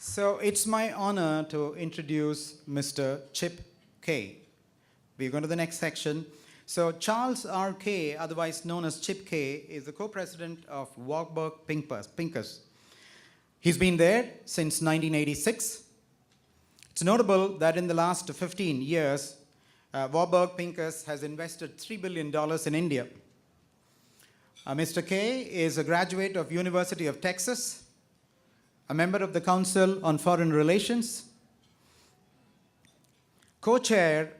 So it's my honor to introduce Mr. Chip Kaye. We go to the next section. So Charles R. Kaye, otherwise known as Chip Kaye, is the co-president of Warburg Pincus. He's been there since 1986. It's notable that in the last 15 years, Warburg Pincus has invested $3 billion in India. Mr. Kaye is a graduate of University of Texas, a member of the Council on Foreign Relations, co-chair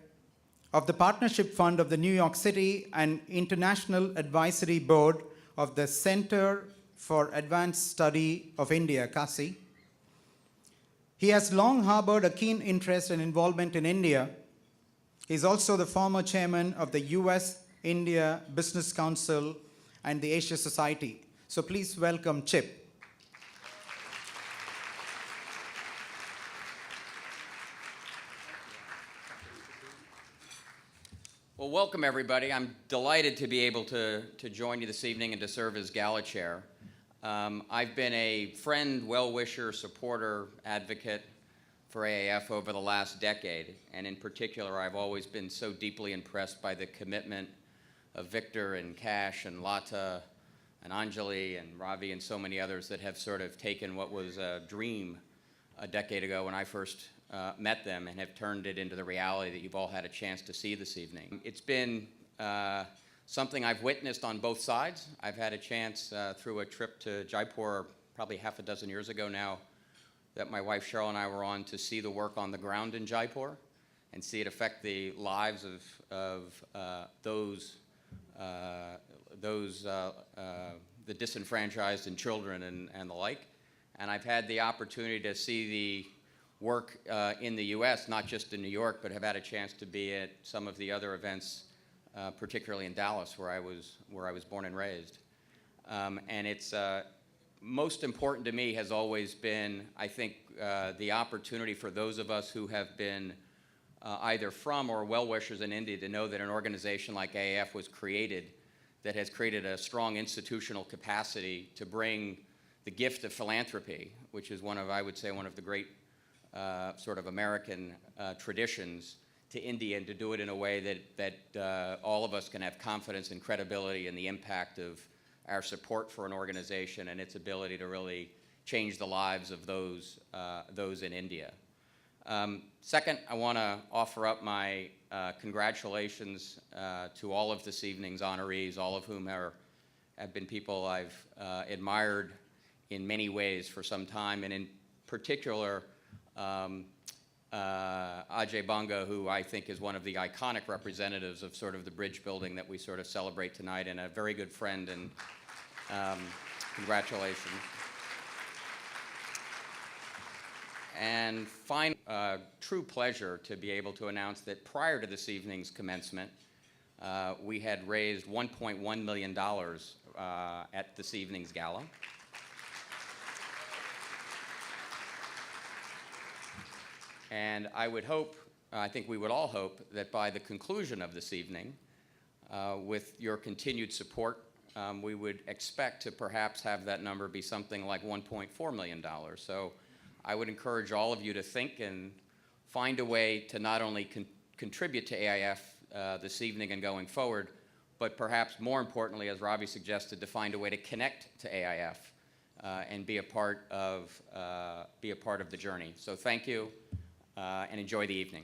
of the Partnership Fund of the New York City and International Advisory Board of the Center for Advanced Study of India, CASI. He has long harbored a keen interest and involvement in India. He's also the former chairman of the US-India Business Council and the Asia Society. So please welcome Chip. Well, welcome everybody. I'm delighted to be able to join you this evening and to serve as Gala Chair. I've been a friend, well-wisher, supporter, advocate for AIF over the last decade, and in particular, I've always been so deeply impressed by the commitment of Victor and Cash and Lata and Anjali and Ravi and so many others that have sort of taken what was a dream a decade ago when I first met them and have turned it into the reality that you've all had a chance to see this evening. It's been something I've witnessed on both sides. I've had a chance through a trip to Jaipur probably half a dozen years ago now that my wife Cheryl and I were on to see the work on the ground in Jaipur and see it affect the lives of the disenfranchised and children and the like. And I've had the opportunity to see the work in the US, not just in New York, but have had a chance to be at some of the other events, particularly in Dallas, where I was born and raised. And it's most important to me has always been, I think, the opportunity for those of us who have been either from or well-wishers in India to know that an organization like AIF was created that has created a strong institutional capacity to bring the gift of philanthropy, which is I would say, one of the great sort of American traditions to India, and to do it in a way that all of us can have confidence and credibility in the impact of our support for an organization and its ability to really change the lives of those in India. Second, I want to offer up my congratulations to all of this evening's honorees, all of whom have been people I've admired in many ways for some time, and in particular, Ajay Banga, who I think is one of the iconic representatives of sort of the bridge building that we sort of celebrate tonight, and a very good friend, and congratulations. And finally, true pleasure to be able to announce that prior to this evening's commencement, we had raised $1.1 million at this evening's gala. And I would hope, I think we would all hope, that by the conclusion of this evening, with your continued support, we would expect to perhaps have that number be something like $1.4 million. So I would encourage all of you to think and find a way to not only contribute to AIF this evening and going forward, but perhaps more importantly, as Ravi suggested, to find a way to connect to AIF and be a part of the journey. So thank you. And enjoy the evening.